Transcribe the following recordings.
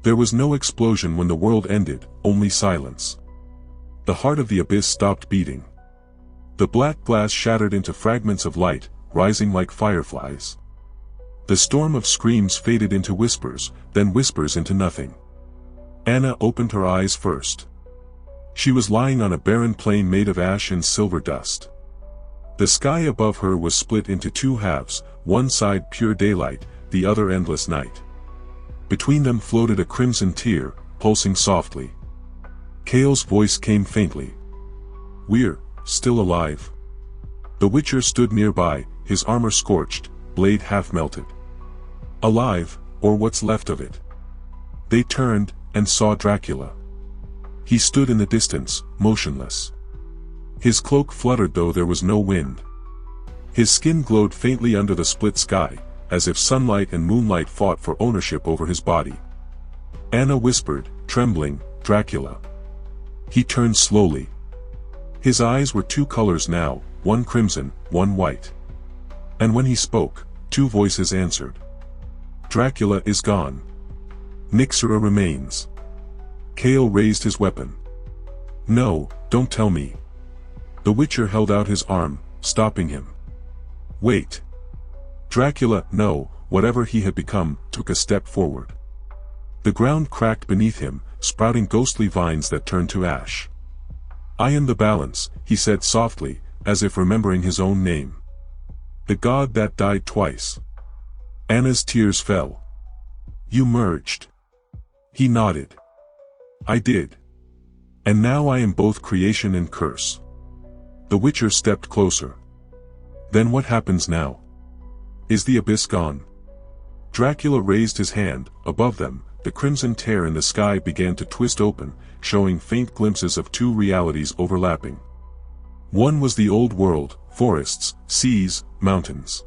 There was no explosion when the world ended, only silence. The heart of the abyss stopped beating. The black glass shattered into fragments of light, rising like fireflies. The storm of screams faded into whispers, then whispers into nothing. Anna opened her eyes first. She was lying on a barren plain made of ash and silver dust. The sky above her was split into two halves, one side pure daylight, the other endless night. Between them floated a crimson tear, pulsing softly. Cale's voice came faintly. "We're still alive." The Witcher stood nearby, his armor scorched, blade half melted. Alive, or what's left of it. They turned, and saw Dracula. He stood in the distance, motionless. His cloak fluttered though there was no wind. His skin glowed faintly under the split sky, as if sunlight and moonlight fought for ownership over his body. Anna whispered, trembling, "Dracula." He turned slowly. His eyes were two colors now, one crimson, one white. And when he spoke, two voices answered. "Dracula is gone. Nyxera remains." Cale raised his weapon. "No, don't tell me." The Witcher held out his arm, stopping him. "Wait." Dracula, no, whatever he had become, took a step forward. The ground cracked beneath him, sprouting ghostly vines that turned to ash. "I am the balance," he said softly, as if remembering his own name. "The god that died twice." Anna's tears fell. "You merged." He nodded. "I did. And now I am both creation and curse." The Witcher stepped closer. "Then what happens now? Is the abyss gone?" Dracula raised his hand. Above them, the crimson tear in the sky began to twist open, showing faint glimpses of two realities overlapping. One was the old world, forests, seas, mountains.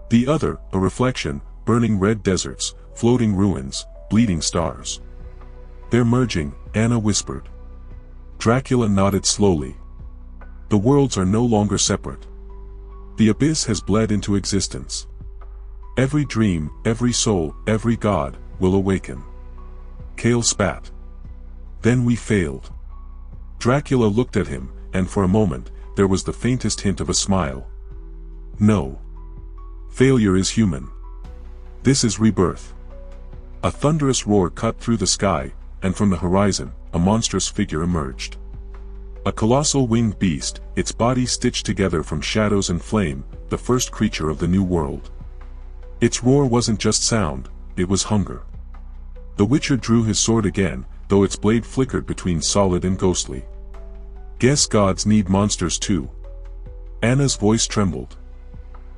The other, a reflection, burning red deserts, floating ruins, bleeding stars. "They're merging," Anna whispered. Dracula nodded slowly. "The worlds are no longer separate. The abyss has bled into existence. Every dream, every soul, every god, will awaken." Cale spat. "Then we failed." Dracula looked at him, and for a moment, there was the faintest hint of a smile. "No. Failure is human. This is rebirth." A thunderous roar cut through the sky, and from the horizon, a monstrous figure emerged. A colossal winged beast, its body stitched together from shadows and flame, the first creature of the new world. Its roar wasn't just sound, it was hunger. The Witcher drew his sword again, though its blade flickered between solid and ghostly. "Guess gods need monsters too." Anna's voice trembled.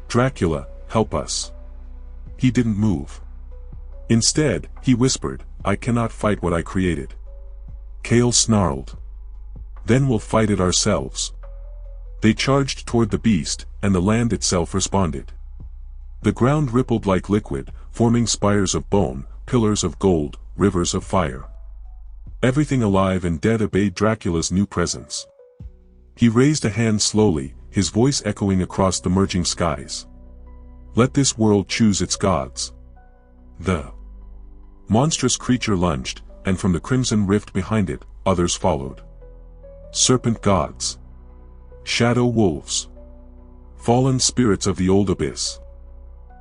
"Dracula, help us." He didn't move. Instead, he whispered, "I cannot fight what I created." Cale snarled. "Then we'll fight it ourselves." They charged toward the beast, and the land itself responded. The ground rippled like liquid, forming spires of bone, pillars of gold, rivers of fire. Everything alive and dead obeyed Dracula's new presence. He raised a hand slowly, his voice echoing across the merging skies. "Let this world choose its gods." The monstrous creature lunged, and from the crimson rift behind it, others followed. Serpent gods. Shadow wolves. Fallen spirits of the old abyss.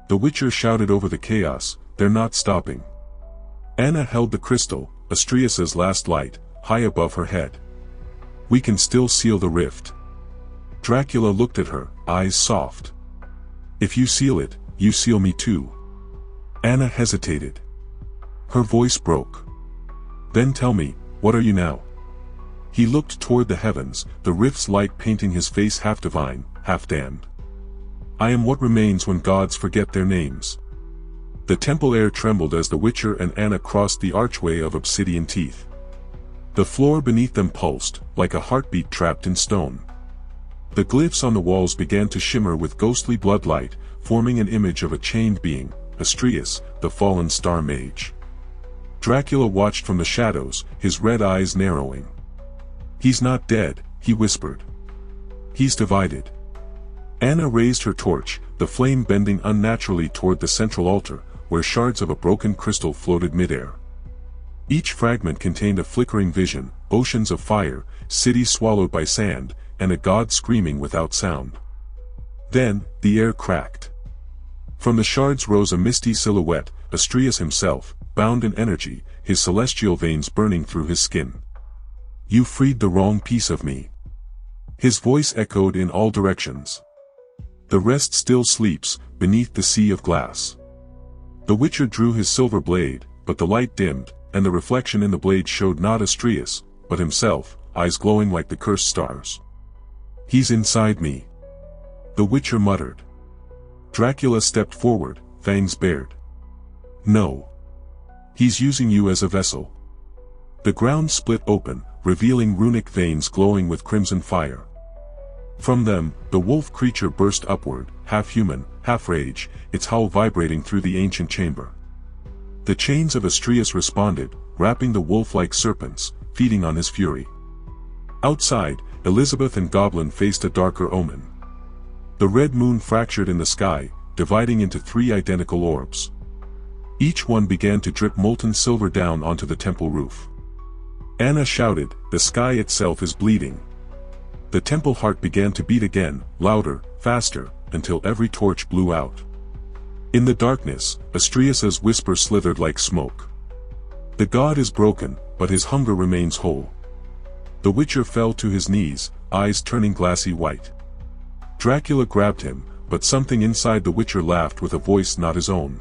The Witcher shouted over the chaos, "They're not stopping." Anna held the crystal, Astria's last light, high above her head. "We can still seal the rift." Dracula looked at her, eyes soft. "If you seal it, you seal me too." Anna hesitated. Her voice broke. "Then tell me, what are you now?" He looked toward the heavens, the rift's light painting his face half divine, half damned. "I am what remains when gods forget their names." The temple air trembled as the Witcher and Anna crossed the archway of obsidian teeth. The floor beneath them pulsed, like a heartbeat trapped in stone. The glyphs on the walls began to shimmer with ghostly bloodlight, forming an image of a chained being, Astrius, the fallen star mage. Dracula watched from the shadows, his red eyes narrowing. "He's not dead," he whispered. "He's divided." Anna raised her torch, the flame bending unnaturally toward the central altar, where shards of a broken crystal floated midair. Each fragment contained a flickering vision, oceans of fire, cities swallowed by sand, and a god screaming without sound. Then, the air cracked. From the shards rose a misty silhouette, Astrius himself, bound in energy, his celestial veins burning through his skin. "You freed the wrong piece of me." His voice echoed in all directions. "The rest still sleeps, beneath the sea of glass." The Witcher drew his silver blade, but the light dimmed, and the reflection in the blade showed not Astrius, but himself, eyes glowing like the cursed stars. "He's inside me," the Witcher muttered. Dracula stepped forward, fangs bared. "No. He's using you as a vessel." The ground split open, revealing runic veins glowing with crimson fire. From them, the wolf creature burst upward, half human, half rage, its howl vibrating through the ancient chamber. The chains of Astrius responded, wrapping the wolf like serpents, feeding on his fury. Outside, Elizabeth and Goblin faced a darker omen. The red moon fractured in the sky, dividing into 3 identical orbs. Each one began to drip molten silver down onto the temple roof. Anna shouted, "The sky itself is bleeding." The temple heart began to beat again, louder, faster, until every torch blew out. In the darkness, Astrius's whisper slithered like smoke. "The god is broken, but his hunger remains whole." The Witcher fell to his knees, eyes turning glassy white. Dracula grabbed him, but something inside the Witcher laughed with a voice not his own.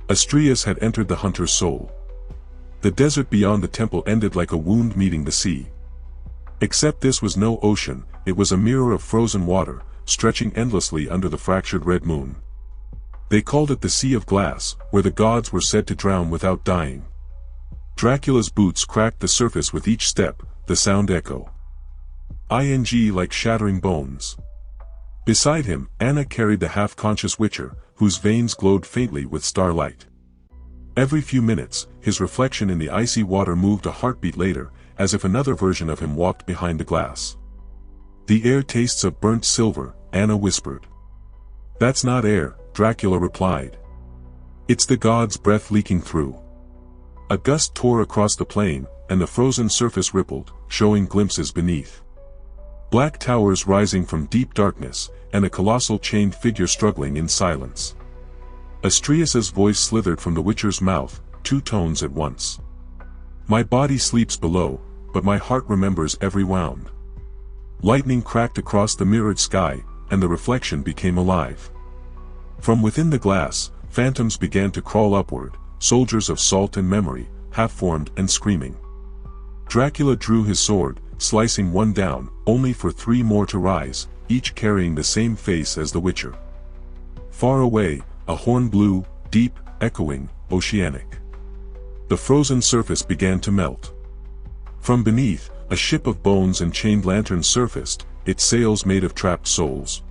Astrius had entered the hunter's soul. The desert beyond the temple ended like a wound meeting the sea. Except this was no ocean, it was a mirror of frozen water, stretching endlessly under the fractured red moon. They called it the Sea of Glass, where the gods were said to drown without dying. Dracula's boots cracked the surface with each step, the sound echo. Like shattering bones. Beside him, Anna carried the half-conscious Witcher, whose veins glowed faintly with starlight. Every few minutes, his reflection in the icy water moved a heartbeat later, as if another version of him walked behind the glass. "The air tastes of burnt silver," Anna whispered. "That's not air," Dracula replied. "It's the god's breath leaking through." A gust tore across the plain, and the frozen surface rippled, showing glimpses beneath. Black towers rising from deep darkness, and a colossal chained figure struggling in silence. Astrius's voice slithered from the Witcher's mouth, 2 tones at once. "My body sleeps below, but my heart remembers every wound." Lightning cracked across the mirrored sky, and the reflection became alive. From within the glass, phantoms began to crawl upward, soldiers of salt and memory, half-formed and screaming. Dracula drew his sword, slicing one down, only for 3 more to rise, each carrying the same face as the Witcher. Far away, a horn blew, deep, echoing, oceanic. The frozen surface began to melt. From beneath, a ship of bones and chained lanterns surfaced, its sails made of trapped souls.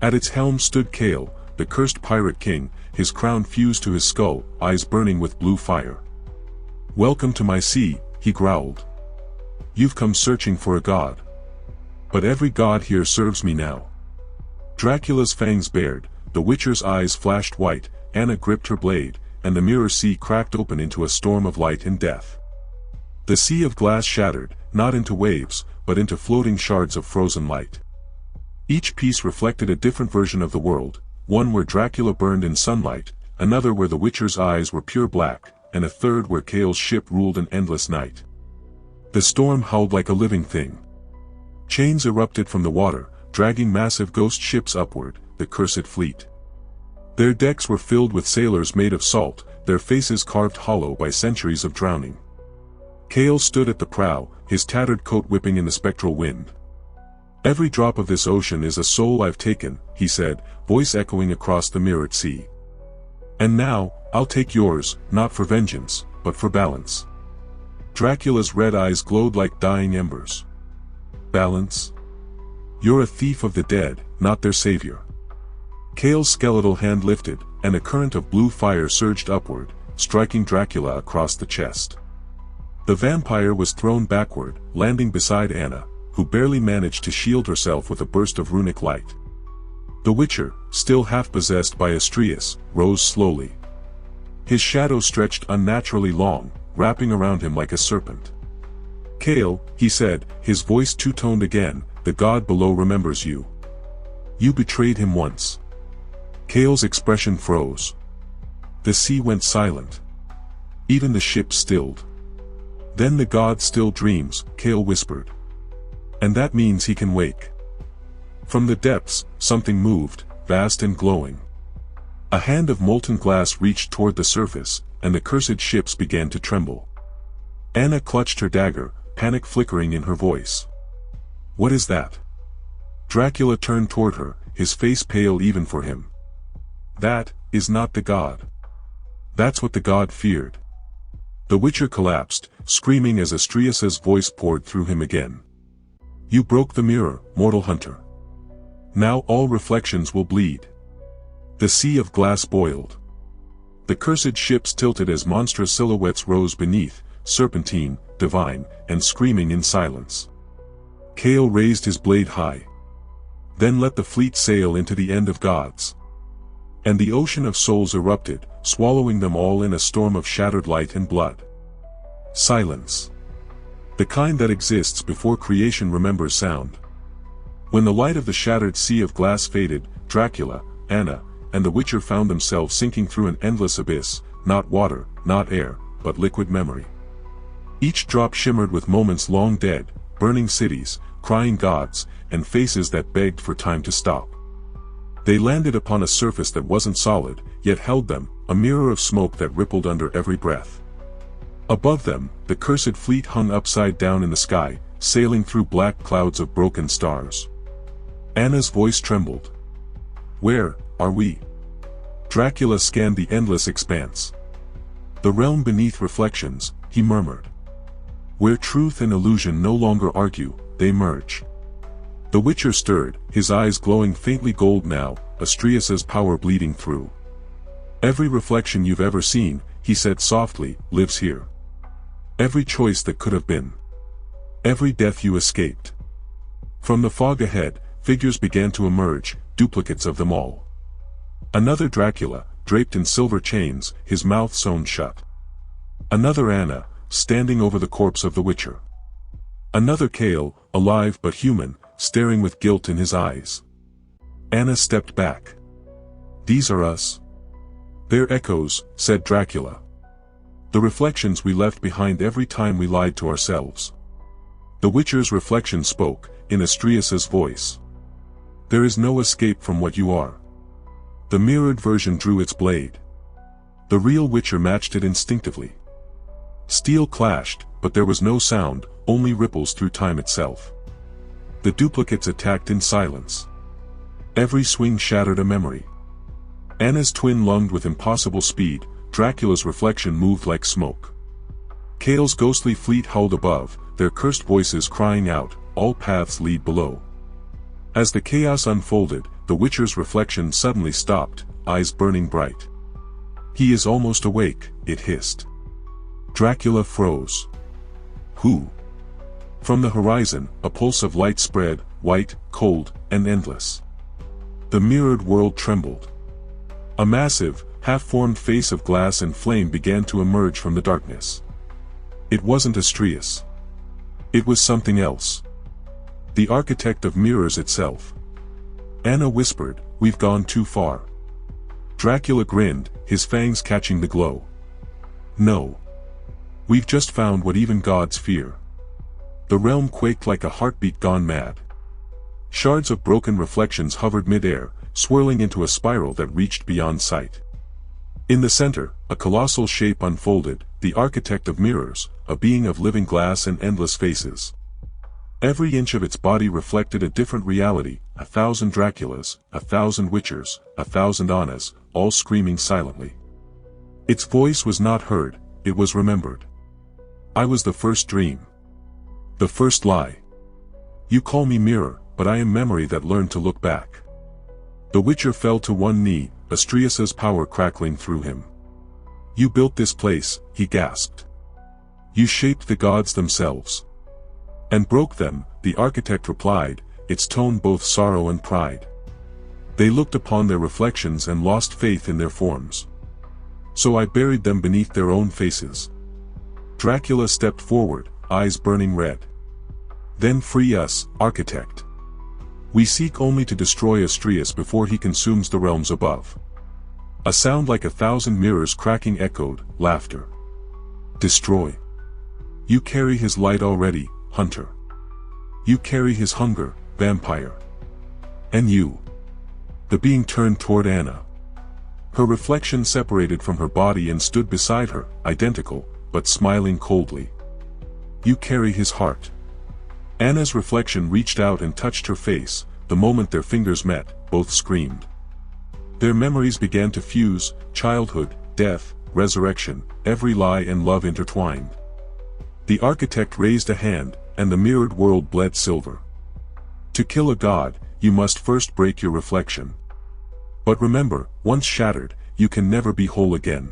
At its helm stood Kale, the cursed pirate king, his crown fused to his skull, eyes burning with blue fire. "Welcome to my sea," he growled. "You've come searching for a god. But every god here serves me now." Dracula's fangs bared, the Witcher's eyes flashed white, Anna gripped her blade, and the mirror sea cracked open into a storm of light and death. The sea of glass shattered, not into waves, but into floating shards of frozen light. Each piece reflected a different version of the world, one where Dracula burned in sunlight, another where the Witcher's eyes were pure black, and a third where Kale's ship ruled an endless night. The storm howled like a living thing. Chains erupted from the water, dragging massive ghost ships upward, the cursed fleet. Their decks were filled with sailors made of salt, their faces carved hollow by centuries of drowning. Kale stood at the prow, his tattered coat whipping in the spectral wind. "Every drop of this ocean is a soul I've taken," he said, voice echoing across the mirrored sea. "And now, I'll take yours, not for vengeance, but for balance." Dracula's red eyes glowed like dying embers. "Balance? You're a thief of the dead, not their savior." Kale's skeletal hand lifted, and a current of blue fire surged upward, striking Dracula across the chest. The vampire was thrown backward, landing beside Anna, who barely managed to shield herself with a burst of runic light. The Witcher, still half-possessed by Astrius, rose slowly. His shadow stretched unnaturally long, wrapping around him like a serpent. "Kale," he said, his voice two-toned again, "the god below remembers you. You betrayed him once." Kale's expression froze. The sea went silent. Even the ship stilled. "Then the god still dreams," Kale whispered. "And that means he can wake." From the depths, something moved, vast and glowing. A hand of molten glass reached toward the surface, and the cursed ships began to tremble. Anna clutched her dagger, panic flickering in her voice. "What is that?" Dracula turned toward her, his face pale even for him. "That is not the god. That's what the god feared." The Witcher collapsed, screaming as Astriasa's voice poured through him again. "You broke the mirror, mortal hunter. Now all reflections will bleed." The sea of glass boiled. The cursed ships tilted as monstrous silhouettes rose beneath, serpentine, divine, and screaming in silence. Kale raised his blade high. "Then let the fleet sail into the end of gods." And the ocean of souls erupted, swallowing them all in a storm of shattered light and blood. Silence. The kind that exists before creation remembers sound. When the light of the shattered sea of glass faded, Dracula, Anna, and the Witcher found themselves sinking through an endless abyss, not water, not air, but liquid memory. Each drop shimmered with moments long dead, burning cities, crying gods, and faces that begged for time to stop. They landed upon a surface that wasn't solid, yet held them, a mirror of smoke that rippled under every breath. Above them, the cursed fleet hung upside down in the sky, sailing through black clouds of broken stars. Anna's voice trembled. "Where are we?" Dracula scanned the endless expanse. "The realm beneath reflections," he murmured. "Where truth and illusion no longer argue, they merge." The Witcher stirred, his eyes glowing faintly gold now, Astriasa's power bleeding through. "Every reflection you've ever seen," he said softly, "lives here. Every choice that could have been. Every death you escaped." From the fog ahead, figures began to emerge, duplicates of them all. Another Dracula, draped in silver chains, his mouth sewn shut. Another Anna, standing over the corpse of the Witcher. Another Kale, alive but human, staring with guilt in his eyes. Anna stepped back. "These are us." "They're echoes," said Dracula. "The reflections we left behind every time we lied to ourselves." The Witcher's reflection spoke, in Astriasa's voice. "There is no escape from what you are." The mirrored version drew its blade. The real Witcher matched it instinctively. Steel clashed, but there was no sound, only ripples through time itself. The duplicates attacked in silence. Every swing shattered a memory. Anna's twin lunged with impossible speed, Dracula's reflection moved like smoke. Kale's ghostly fleet howled above, their cursed voices crying out, "All paths lead below." As the chaos unfolded, the Witcher's reflection suddenly stopped, eyes burning bright. "He is almost awake," it hissed. Dracula froze. "Who?" From the horizon, a pulse of light spread, white, cold, and endless. The mirrored world trembled. A massive, half-formed face of glass and flame began to emerge from the darkness. It wasn't Astrias. It was something else. The architect of mirrors itself. Anna whispered, "We've gone too far." Dracula grinned, his fangs catching the glow. "No. We've just found what even gods fear." The realm quaked like a heartbeat gone mad. Shards of broken reflections hovered mid-air, swirling into a spiral that reached beyond sight. In the center, a colossal shape unfolded, the architect of mirrors, a being of living glass and endless faces. Every inch of its body reflected a different reality, 1,000 Draculas, 1,000 Witchers, 1,000 Annas, all screaming silently. Its voice was not heard, it was remembered. "I was the first dream. The first lie. You call me mirror, but I am memory that learned to look back." The Witcher fell to one knee, Astriasa's power crackling through him. "You built this place," he gasped. "You shaped the gods themselves." "And broke them," the architect replied, its tone both sorrow and pride. "They looked upon their reflections and lost faith in their forms. So I buried them beneath their own faces. Dracula stepped forward, eyes burning red. Then free us, architect. We seek only to destroy Astrius before he consumes the realms above. A sound like 1,000 mirrors cracking echoed, laughter. Destroy. You carry his light already, hunter. You carry his hunger, vampire. And you. The being turned toward Anna. Her reflection separated from her body and stood beside her, identical, but smiling coldly. You carry his heart. Anna's reflection reached out and touched her face. The moment their fingers met, both screamed. Their memories began to fuse, childhood, death, resurrection, every lie and love intertwined. The architect raised a hand, and the mirrored world bled silver. To kill a god, you must first break your reflection. But remember, once shattered, you can never be whole again.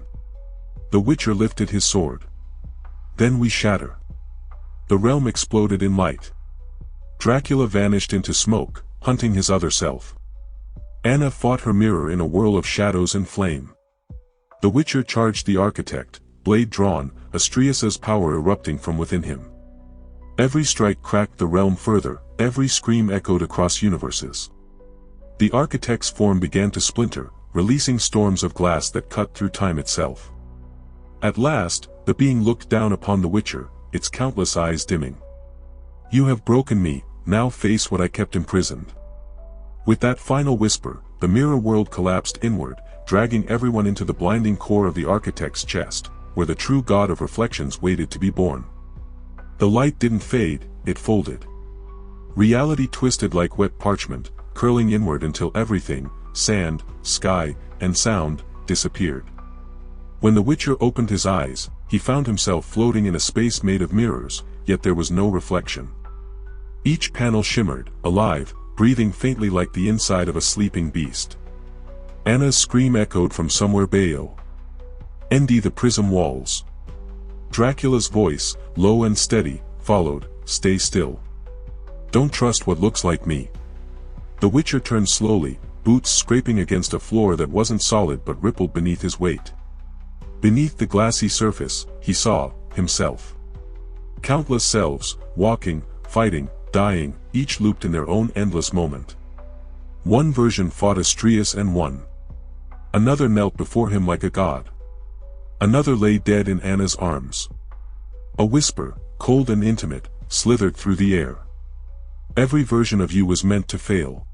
The Witcher lifted his sword. Then we shatter. The realm exploded in light. Dracula vanished into smoke, hunting his other self. Anna fought her mirror in a whirl of shadows and flame. The Witcher charged the architect, blade drawn, Astrius's power erupting from within him. Every strike cracked the realm further, every scream echoed across universes. The architect's form began to splinter, releasing storms of glass that cut through time itself. At last, the being looked down upon the Witcher, its countless eyes dimming. You have broken me, now face what I kept imprisoned. With that final whisper, the mirror world collapsed inward, dragging everyone into the blinding core of the architect's chest, where the true god of reflections waited to be born. The light didn't fade, it folded. Reality twisted like wet parchment, curling inward until everything, sand, sky, and sound, disappeared. When the Witcher opened his eyes, he found himself floating in a space made of mirrors, yet there was no reflection. Each panel shimmered, alive, breathing faintly like the inside of a sleeping beast. Anna's scream echoed from somewhere below. End the prism walls. Dracula's voice, low and steady, followed, stay still. Don't trust what looks like me. The Witcher turned slowly, boots scraping against a floor that wasn't solid but rippled beneath his weight. Beneath the glassy surface, he saw himself. Countless selves, walking, fighting, dying, each looped in their own endless moment. One version fought Astrius and won. Another knelt before him like a god. Another lay dead in Anna's arms. A whisper, cold and intimate, slithered through the air. Every version of you was meant to fail.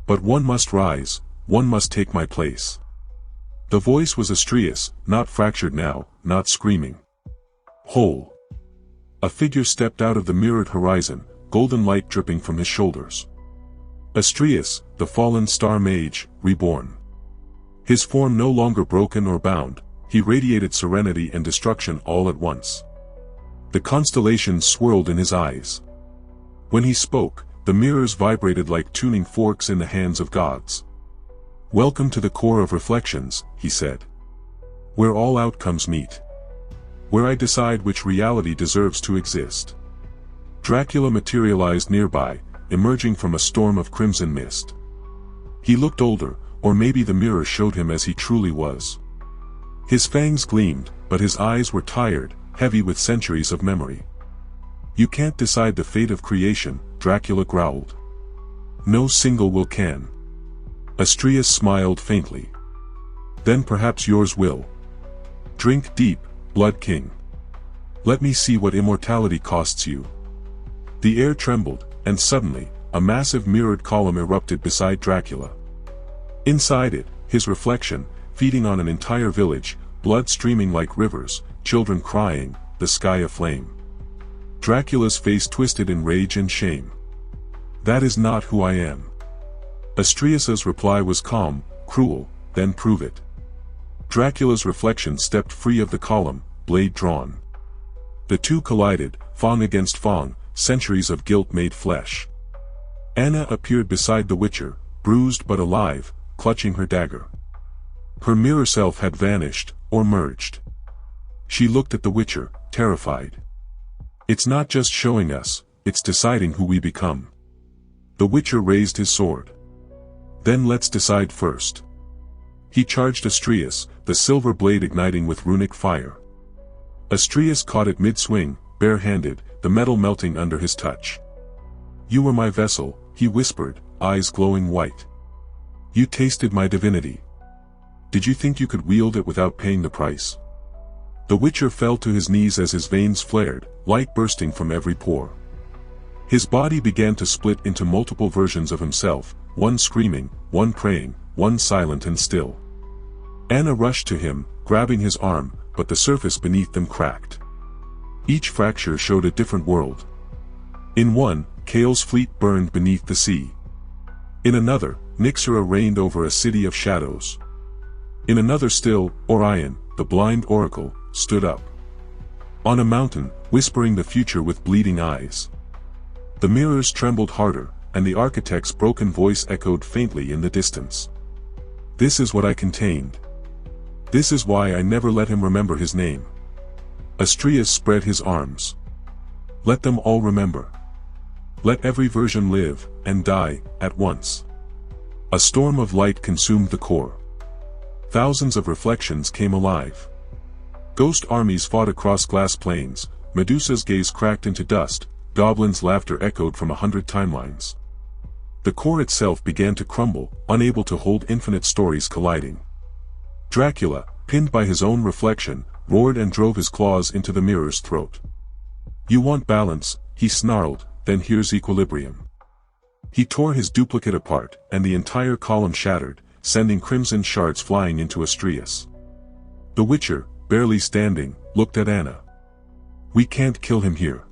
But one must rise, one must take my place. The voice was Astrius, not fractured now, not screaming. Whole. A figure stepped out of the mirrored horizon, golden light dripping from his shoulders. Astrius, the fallen star mage, reborn. His form no longer broken or bound, he radiated serenity and destruction all at once. The constellations swirled in his eyes. When he spoke, the mirrors vibrated like tuning forks in the hands of gods. Welcome to the core of reflections, he said. Where all outcomes meet. Where I decide which reality deserves to exist. Dracula materialized nearby, emerging from a storm of crimson mist. He looked older, or maybe the mirror showed him as he truly was. His fangs gleamed, but his eyes were tired, heavy with centuries of memory. You can't decide the fate of creation, Dracula growled. No single will can. Astrius smiled faintly. Then perhaps yours will. Drink deep, Blood King. Let me see what immortality costs you. The air trembled, and suddenly, a massive mirrored column erupted beside Dracula. Inside it, his reflection, feeding on an entire village, blood streaming like rivers, children crying, the sky aflame. Dracula's face twisted in rage and shame. That is not who I am. Astrius's reply was calm, cruel, then prove it. Dracula's reflection stepped free of the column, blade drawn. The two collided, fang against fang, centuries of guilt made flesh. Anna appeared beside the Witcher, bruised but alive, clutching her dagger. Her mirror self had vanished, or merged. She looked at the Witcher, terrified. It's not just showing us, it's deciding who we become. The Witcher raised his sword. Then let's decide first. He charged Astrius, the silver blade igniting with runic fire. Astrius caught it mid-swing, bare-handed, the metal melting under his touch. "You were my vessel," he whispered, eyes glowing white. "You tasted my divinity. Did you think you could wield it without paying the price?" The Witcher fell to his knees as his veins flared, light bursting from every pore. His body began to split into multiple versions of himself, one screaming, one praying, one silent and still. Anna rushed to him, grabbing his arm, but the surface beneath them cracked. Each fracture showed a different world. In one, Kale's fleet burned beneath the sea. In another, Nyxera reigned over a city of shadows. In another still, Orion, the blind oracle, stood up on a mountain, whispering the future with bleeding eyes. The mirrors trembled harder, and the architect's broken voice echoed faintly in the distance. "This is what I contained. This is why I never let him remember his name." Astrius spread his arms. "Let them all remember. Let every version live, and die, at once." A storm of light consumed the core. Thousands of reflections came alive. Ghost armies fought across glass plains, Medusa's gaze cracked into dust, goblins' laughter echoed from 100 timelines. The core itself began to crumble, unable to hold infinite stories colliding. Dracula, pinned by his own reflection, roared and drove his claws into the mirror's throat. "You want balance," he snarled, "then here's equilibrium." He tore his duplicate apart, and the entire column shattered, sending crimson shards flying into Astrius. The Witcher, barely standing, looked at Anna. "We can't kill him here.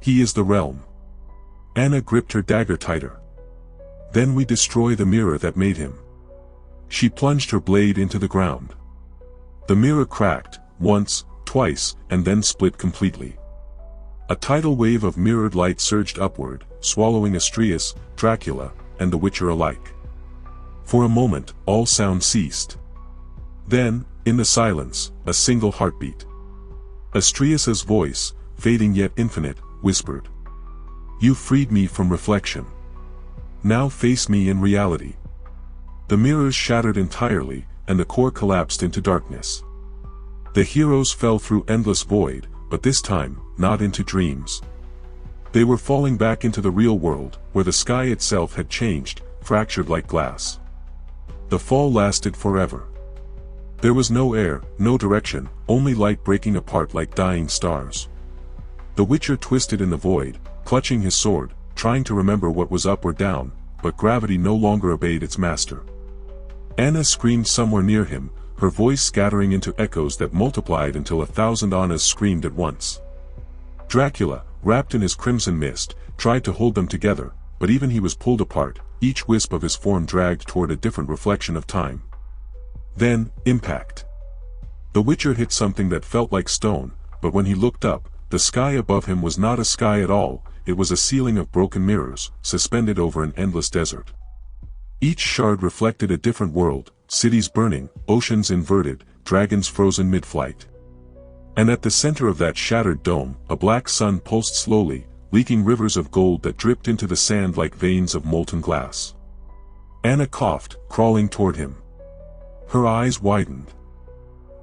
He is the realm." Anna gripped her dagger tighter. "Then we destroy the mirror that made him." She plunged her blade into the ground. The mirror cracked, once, twice, and then split completely. A tidal wave of mirrored light surged upward, swallowing Astrius, Dracula, and the Witcher alike. For a moment, all sound ceased. Then, in the silence, a single heartbeat. Astrius's voice, fading yet infinite, whispered. "You freed me from reflection. Now face me in reality." The mirrors shattered entirely, and the core collapsed into darkness. The heroes fell through endless void, but this time, not into dreams. They were falling back into the real world, where the sky itself had changed, fractured like glass. The fall lasted forever. There was no air, no direction, only light breaking apart like dying stars. The Witcher twisted in the void, clutching his sword, trying to remember what was up or down, but gravity no longer obeyed its master. Anna screamed somewhere near him, her voice scattering into echoes that multiplied until 1,000 Annas screamed at once. Dracula, wrapped in his crimson mist, tried to hold them together, but even he was pulled apart, each wisp of his form dragged toward a different reflection of time. Then, impact. The Witcher hit something that felt like stone, but when he looked up, the sky above him was not a sky at all, it was a ceiling of broken mirrors, suspended over an endless desert. Each shard reflected a different world, cities burning, oceans inverted, dragons frozen mid-flight. And at the center of that shattered dome, a black sun pulsed slowly, leaking rivers of gold that dripped into the sand like veins of molten glass. Anna coughed, crawling toward him. Her eyes widened.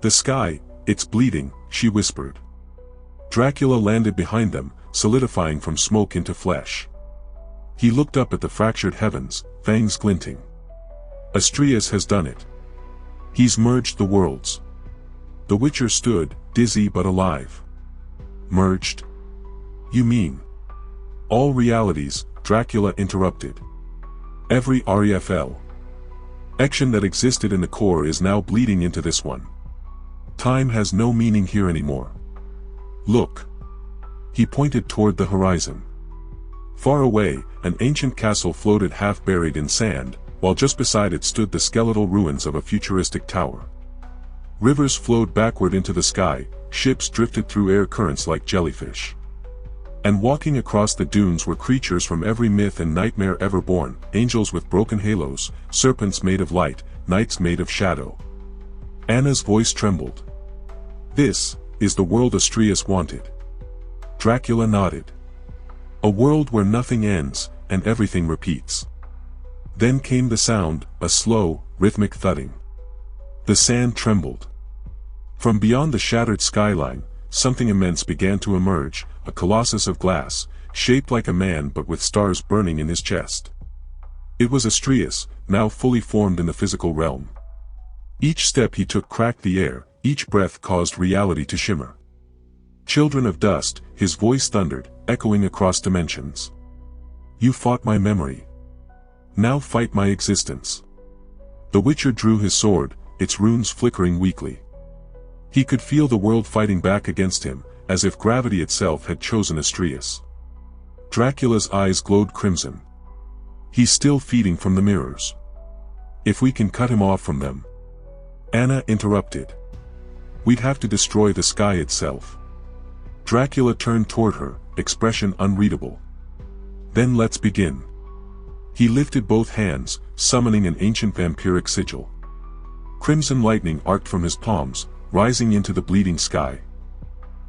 "The sky, it's bleeding," she whispered. Dracula landed behind them, solidifying from smoke into flesh. He looked up at the fractured heavens, fangs glinting. "Astrius has done it. He's merged the worlds." The Witcher stood, dizzy but alive. "Merged? You mean?" "All realities," Dracula interrupted. "Every REFL. Action that existed in the core is now bleeding into this one. Time has no meaning here anymore. Look." He pointed toward the horizon. Far away, an ancient castle floated half buried in sand, while just beside it stood the skeletal ruins of a futuristic tower. Rivers flowed backward into the sky, ships drifted through air currents like jellyfish. And walking across the dunes were creatures from every myth and nightmare ever born, angels with broken halos, serpents made of light, knights made of shadow. Anna's voice trembled. "This is the world Astrius wanted." Dracula nodded. "A world where nothing ends, and everything repeats." Then came the sound, a slow, rhythmic thudding. The sand trembled. From beyond the shattered skyline, something immense began to emerge, a colossus of glass, shaped like a man but with stars burning in his chest. It was Astrius, now fully formed in the physical realm. Each step he took cracked the air, each breath caused reality to shimmer. "Children of dust," his voice thundered, echoing across dimensions. "You fought my memory. Now fight my existence." The Witcher drew his sword, its runes flickering weakly. He could feel the world fighting back against him, as if gravity itself had chosen Astrius. Dracula's eyes glowed crimson. "He's still feeding from the mirrors. If we can cut him off from them." Anna interrupted. "We'd have to destroy the sky itself." Dracula turned toward her, expression unreadable. "Then let's begin." He lifted both hands, summoning an ancient vampiric sigil. Crimson lightning arced from his palms, rising into the bleeding sky.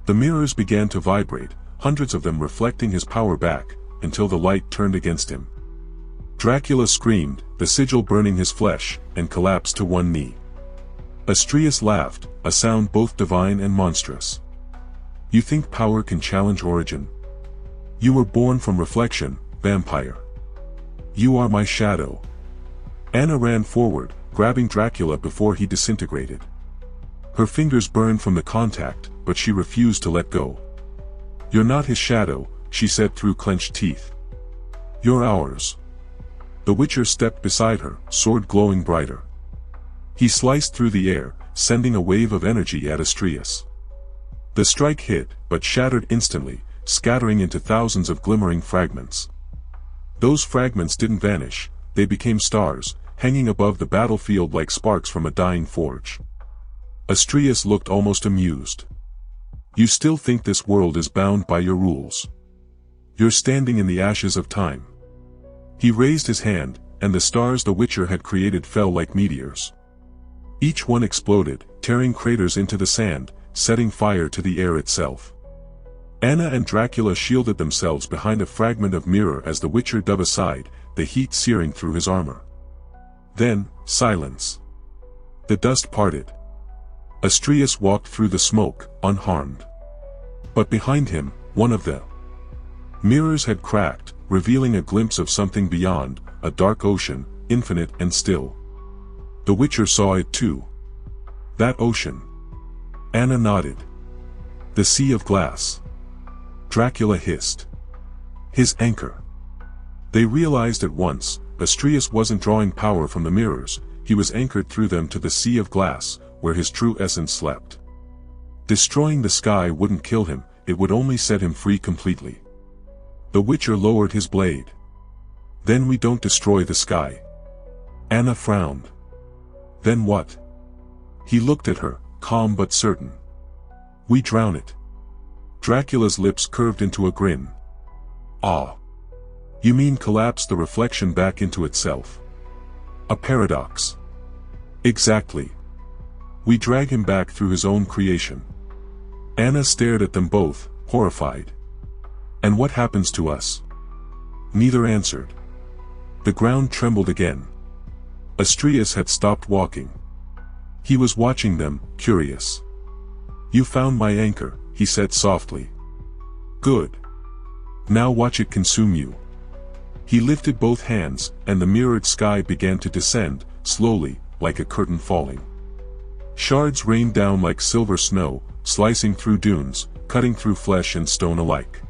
The mirrors began to vibrate, hundreds of them reflecting his power back, until the light turned against him. Dracula screamed, the sigil burning his flesh, and collapsed to one knee. Astrius laughed, a sound both divine and monstrous. "You think power can challenge origin? You were born from reflection, vampire. You are my shadow." Anna ran forward, grabbing Dracula before he disintegrated. Her fingers burned from the contact, but she refused to let go. "You're not his shadow," she said through clenched teeth. "You're ours." The Witcher stepped beside her, sword glowing brighter. He sliced through the air, sending a wave of energy at Astrius. The strike hit, but shattered instantly, scattering into thousands of glimmering fragments. Those fragments didn't vanish, they became stars, hanging above the battlefield like sparks from a dying forge. Astrius looked almost amused. "You still think this world is bound by your rules? You're standing in the ashes of time." He raised his hand, and the stars the Witcher had created fell like meteors. Each one exploded, tearing craters into the sand, setting fire to the air itself. Anna and Dracula shielded themselves behind a fragment of mirror as the Witcher dove aside, the heat searing through his armor. Then, silence. The dust parted. Astrius walked through the smoke, unharmed. But behind him, one of the mirrors had cracked, revealing a glimpse of something beyond, a dark ocean, infinite and still. The Witcher saw it too. That ocean. Anna nodded. "The sea of glass." Dracula hissed. "His anchor." They realized at once, Astrius wasn't drawing power from the mirrors, he was anchored through them to the sea of glass, where his true essence slept. Destroying the sky wouldn't kill him, it would only set him free completely. The Witcher lowered his blade. "Then we don't destroy the sky." Anna frowned. "Then what?" He looked at her, calm but certain. "We drown it." Dracula's lips curved into a grin. "Ah. You mean collapse the reflection back into itself? A paradox." "Exactly. We drag him back through his own creation." Anna stared at them both, horrified. "And what happens to us?" Neither answered. The ground trembled again. Astrius had stopped walking. He was watching them, curious. "You found my anchor," he said softly. "Good. Now watch it consume you." He lifted both hands, and the mirrored sky began to descend, slowly, like a curtain falling. Shards rained down like silver snow, slicing through dunes, cutting through flesh and stone alike.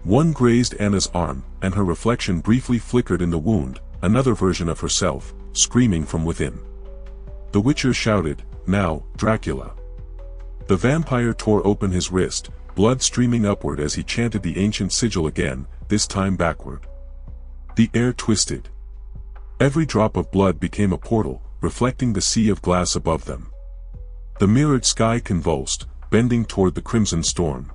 One grazed Anna's arm, and her reflection briefly flickered in the wound, another version of herself, screaming from within. The Witcher shouted, "Now, Dracula!" The vampire tore open his wrist, blood streaming upward as he chanted the ancient sigil again, this time backward. The air twisted. Every drop of blood became a portal, reflecting the sea of glass above them. The mirrored sky convulsed, bending toward the crimson storm.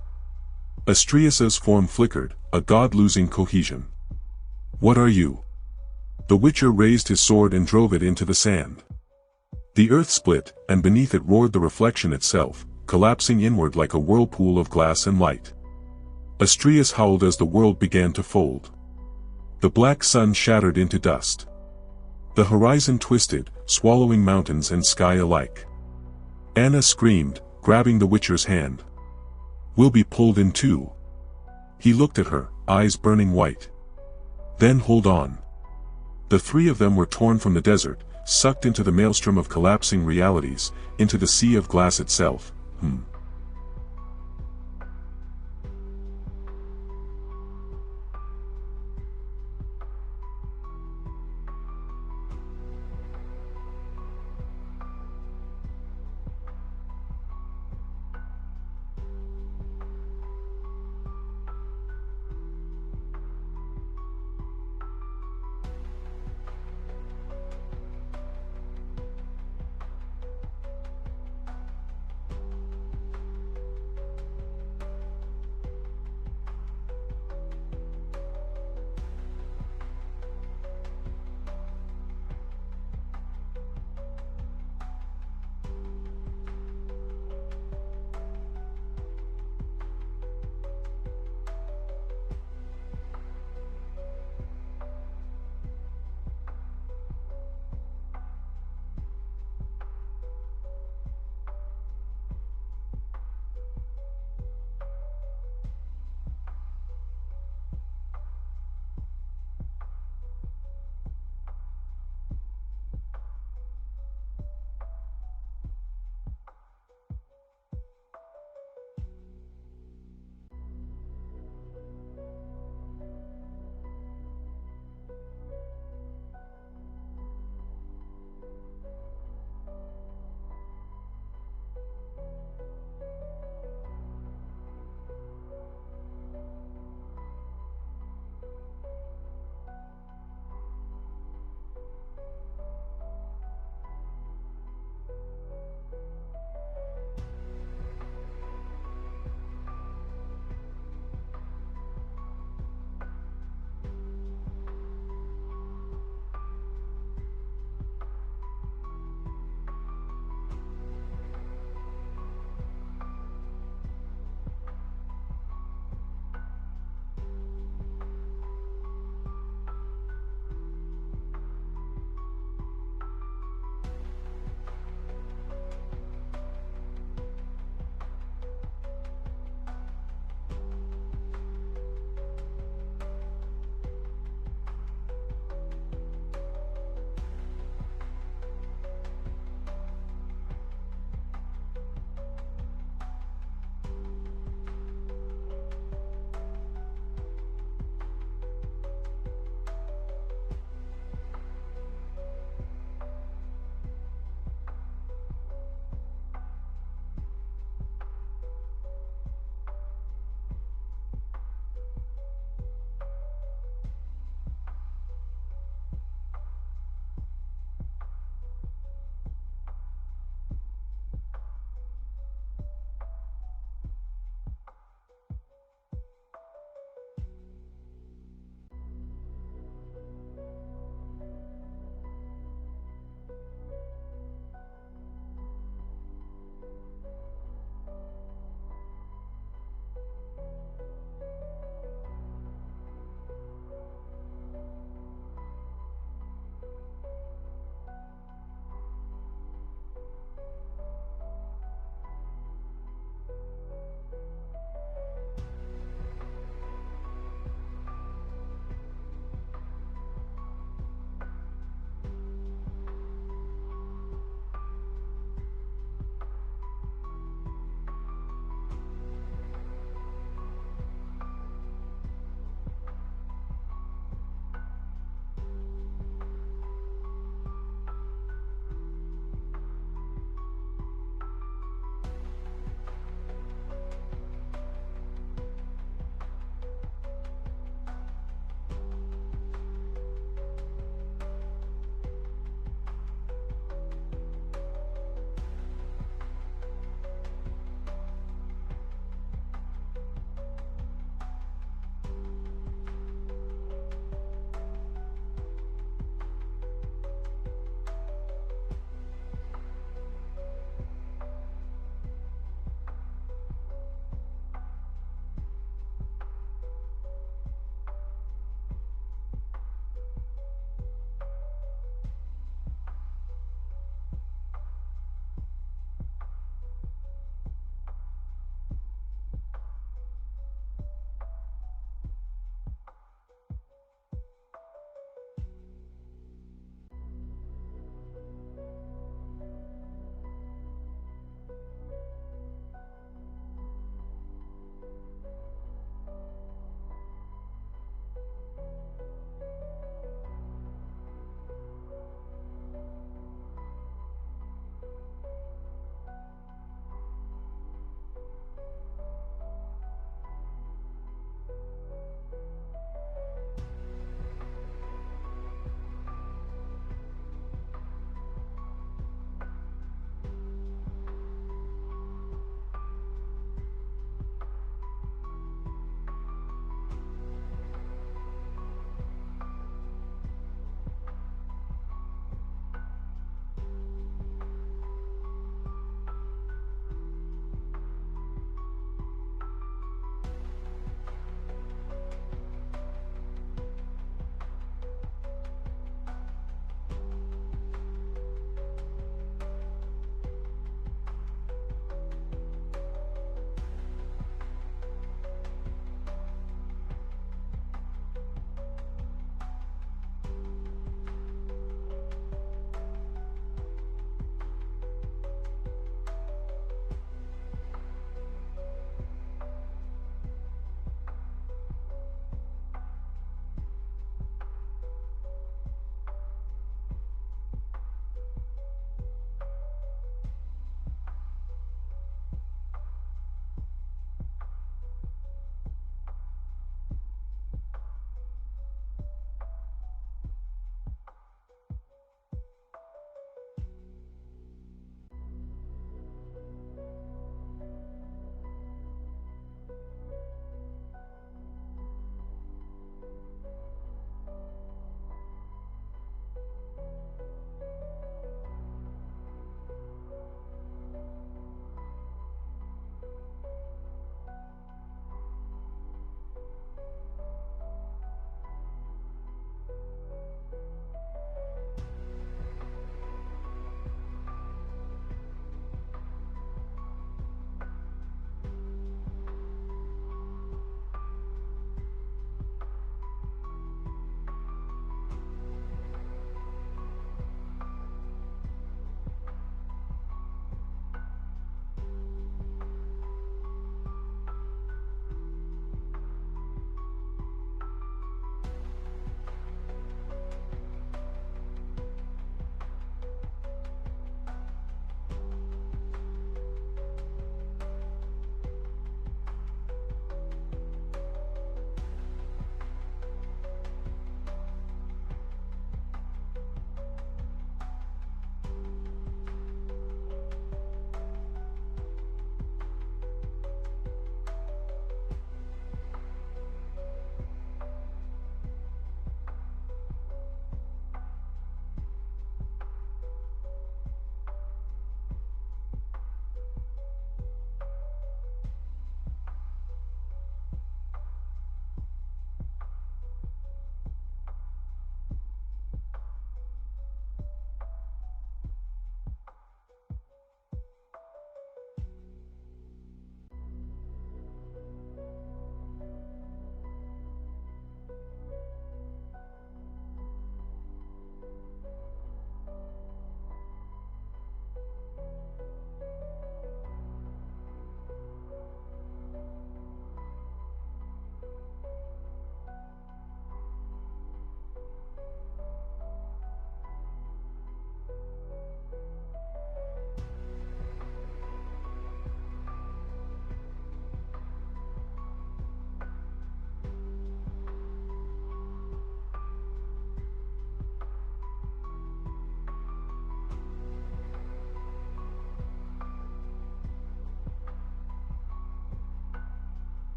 Astrius's form flickered, a god losing cohesion. "What are you?" The Witcher raised his sword and drove it into the sand. The earth split, and beneath it roared the reflection itself, collapsing inward like a whirlpool of glass and light. Astrius howled as the world began to fold. The black sun shattered into dust. The horizon twisted, swallowing mountains and sky alike. Anna screamed, grabbing the Witcher's hand. We'll be pulled in too. He looked at her, eyes burning white. Then hold on. The three of them were torn from the desert, sucked into the maelstrom of collapsing realities, into the sea of glass itself.